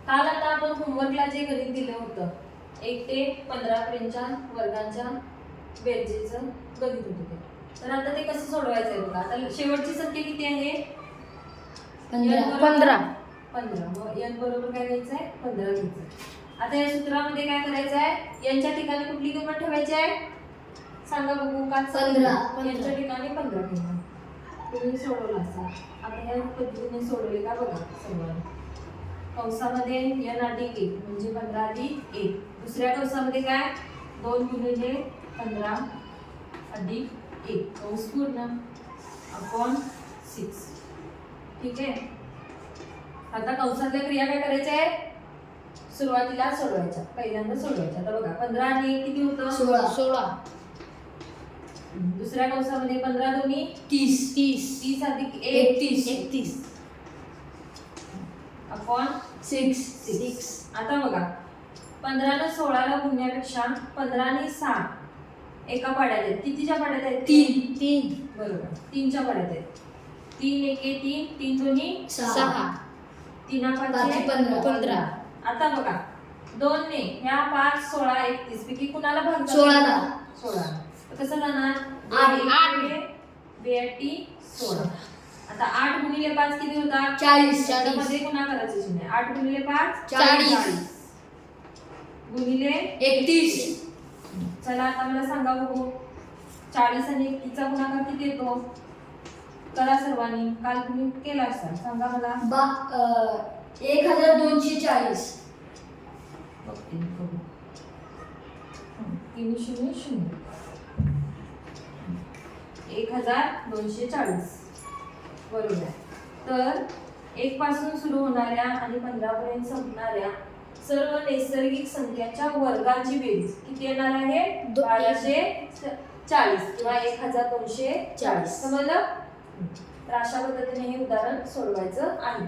काल आता आपण होमवर्कला जे गणित दिलं होतं 1 ते 15 पर्यंतच्या वर्गांच्या बेरजेचं गणित होतं ते. तर आता ते कसं सोडवायचं आहे बघा. आता शेवटची संख्या किती आहे? 15. 15. मग n बरोबर काय घ्यायचं आहे? 15 घ्यायचं. आता या सूत्रामध्ये काय करायचं आहे? यांच्या ठिकाणी कुठली किंमत ठेवायची आहे? सांगा बघू. का 15. यांच्या ठिकाणी 15 किंमत. तुम्ही सोडवलं असा. आता ह्या पद्धतीने सोडवले का बघा सर्वांनी. कंसामध्ये n अधिक 1 म्हणजे 15 अधिक 1. दुसऱ्या कंसामध्ये काय? 2 गुणिले 15 अधिक 1 कंस पूर्ण अपॉन 6. ठीक आहे. आता कंसातल्या क्रिया काय करायच्या आहे? सुरुवातीला सोडवायच्या. पहिल्यांदा सोडवायच्या. आता बघा 15 आणि 1 किती होतं? 16. दुसऱ्या कंसामध्ये 15 दोन्ही 30. 30 अधिक 1 31. अपॉन 6. आता बघा 15 ने 16 ला गुणण्यापेक्षा 15 ने 6 एका पाड्यात आहेत. कितीच्या पाड्यात आहेत? 3. बरोबर 3च्या पाड्यात आहेत. 3 एके 3 3 दोन्ही 6. 3 पाचशे 15. आता बघा 2 ने ह्या 5 16 31 पैकी कुणाला भाग 16. कसं जाणार? 8. 16. आता 8 गुणिले 5 किती होतात? 40. त्यामध्ये गुणा करायचे शून्य. 8 गुणिले 5 40. गुणिले 31. चला आता मला सांगा बघू 40 आणि 31 चा गुणाकार किती येतो? करा सर्वांनी. काल तुम्ही केला असाल. सांगा मला. 1240. बघते मी करू. 3 0 0 1240 बरोबर आहे. तर 1 पासून सुरू होणाऱ्या आणि 15 पर्यंत संपणाऱ्या सर्व नैसर्गिक संख्याच्या वर्गांची बेरीज किती येणार आहे? 1240 किंवा 1240. समजलं? तर अशा पद्धतीने हे उदाहरण सोडवायचं आहे.